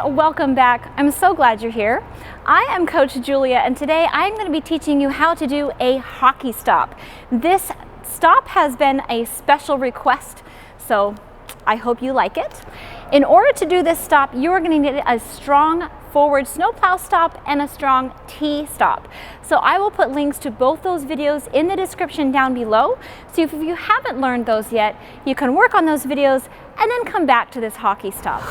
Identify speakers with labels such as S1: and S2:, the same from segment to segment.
S1: welcome back. I'm so glad you're here. I am Coach Julia, and today I'm going to be teaching you how to do a hockey stop. This stop has been a special request, so I hope you like it. In order to do this stop, you're going to need a strong forward snowplow stop and a strong T stop. So I will put links to both those videos in the description down below. So if you haven't learned those yet, you can work on those videos and then come back to this hockey stop.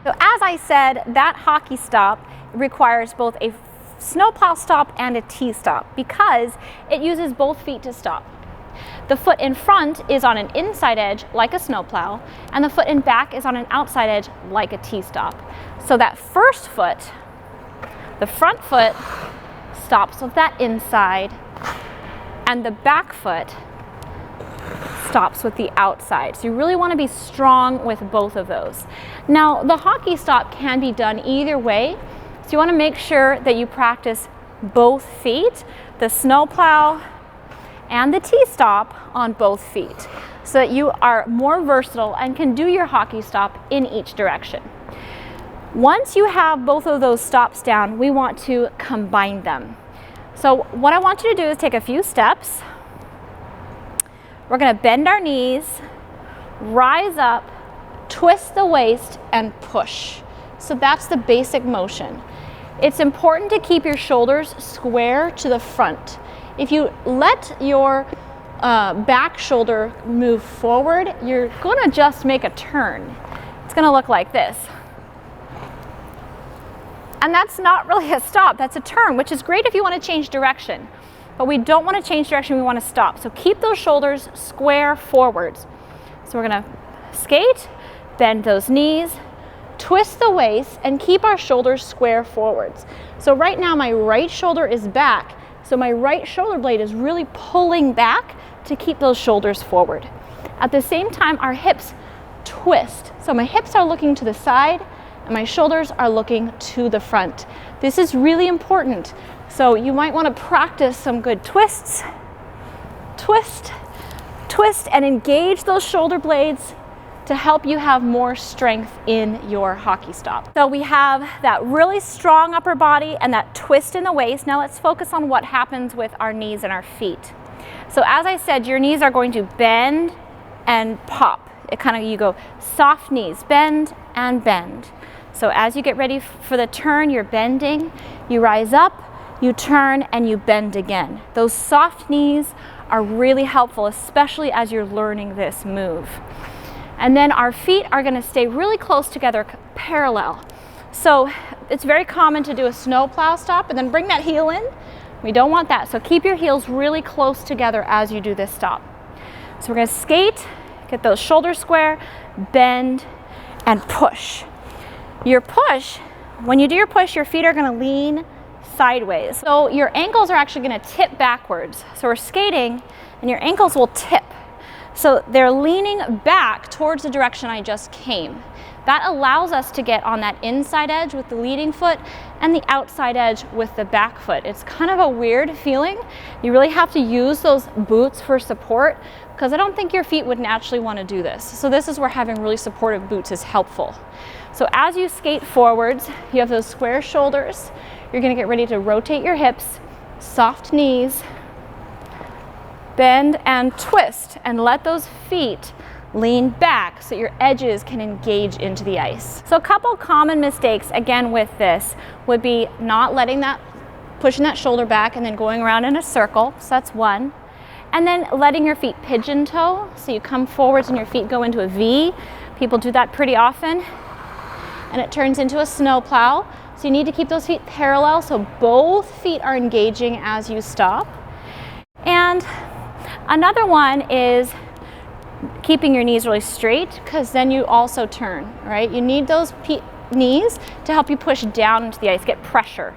S1: So as I said, that hockey stop requires both a snowplow stop and a T stop because it uses both feet to stop. The foot in front is on an inside edge like a snowplow, and the foot in back is on an outside edge like a T stop. So that first foot, the front foot, stops with that inside, and the back foot stops with the outside. So you really want to be strong with both of those. Now, the hockey stop can be done either way, so you want to make sure that you practice both feet, the snowplow and the T-stop on both feet, so that you are more versatile and can do your hockey stop in each direction. Once you have both of those stops down, we want to combine them. So what I want you to do is take a few steps. We're going to bend our knees, rise up, twist the waist, and push. So that's the basic motion. It's important to keep your shoulders square to the front. If you let your back shoulder move forward, you're going to just make a turn. It's going to look like this. And that's not really a stop, that's a turn, which is great if you want to change direction. But we don't want to change direction, we want to stop. So keep those shoulders square forwards. So we're going to skate, bend those knees, twist the waist, and keep our shoulders square forwards. So right now my right shoulder is back, so my right shoulder blade is really pulling back to keep those shoulders forward. At the same time, our hips twist. So my hips are looking to the side, and my shoulders are looking to the front. This is really important. So you might want to practice some good twists. Twist, twist, and engage those shoulder blades to help you have more strength in your hockey stop. So we have that really strong upper body and that twist in the waist. Now let's focus on what happens with our knees and our feet. So as I said, your knees are going to bend and pop. You go soft knees, bend and bend. So as you get ready for the turn, you're bending, you rise up, you turn, and you bend again. Those soft knees are really helpful, especially as you're learning this move. And then our feet are going to stay really close together, parallel. So it's very common to do a snowplow stop and then bring that heel in. We don't want that. So keep your heels really close together as you do this stop. So we're going to skate, get those shoulders square, bend, and push. Your push, when you do your push, your feet are going to lean sideways. So your ankles are actually going to tip backwards. So we're skating and your ankles will tip. So they're leaning back towards the direction I just came. That allows us to get on that inside edge with the leading foot and the outside edge with the back foot. It's kind of a weird feeling. You really have to use those boots for support because I don't think your feet would naturally want to do this. So this is where having really supportive boots is helpful. So as you skate forwards, you have those square shoulders. You're going to get ready to rotate your hips, soft knees, bend and twist, and let those feet lean back so your edges can engage into the ice. So a couple common mistakes, again with this, would be not pushing that shoulder back and then going around in a circle. So that's one. And then letting your feet pigeon toe. So you come forwards and your feet go into a V. People do that pretty often. And it turns into a snowplow. So you need to keep those feet parallel so both feet are engaging as you stop. And another one is keeping your knees really straight because then you also turn, right? You need those knees to help you push down into the ice, get pressure.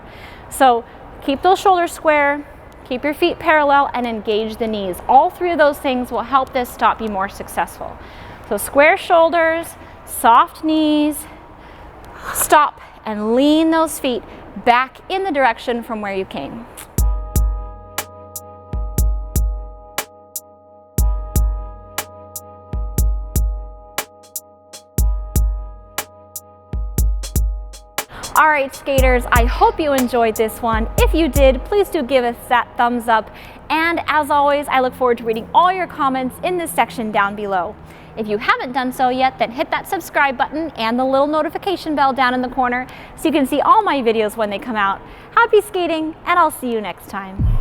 S1: So keep those shoulders square, keep your feet parallel, and engage the knees. All three of those things will help this stop be more successful. So square shoulders, soft knees, stop, and lean those feet back in the direction from where you came. All right, skaters, I hope you enjoyed this one. If you did, please do give us that thumbs up. And as always, I look forward to reading all your comments in this section down below. If you haven't done so yet, then hit that subscribe button and the little notification bell down in the corner so you can see all my videos when they come out. Happy skating, and I'll see you next time.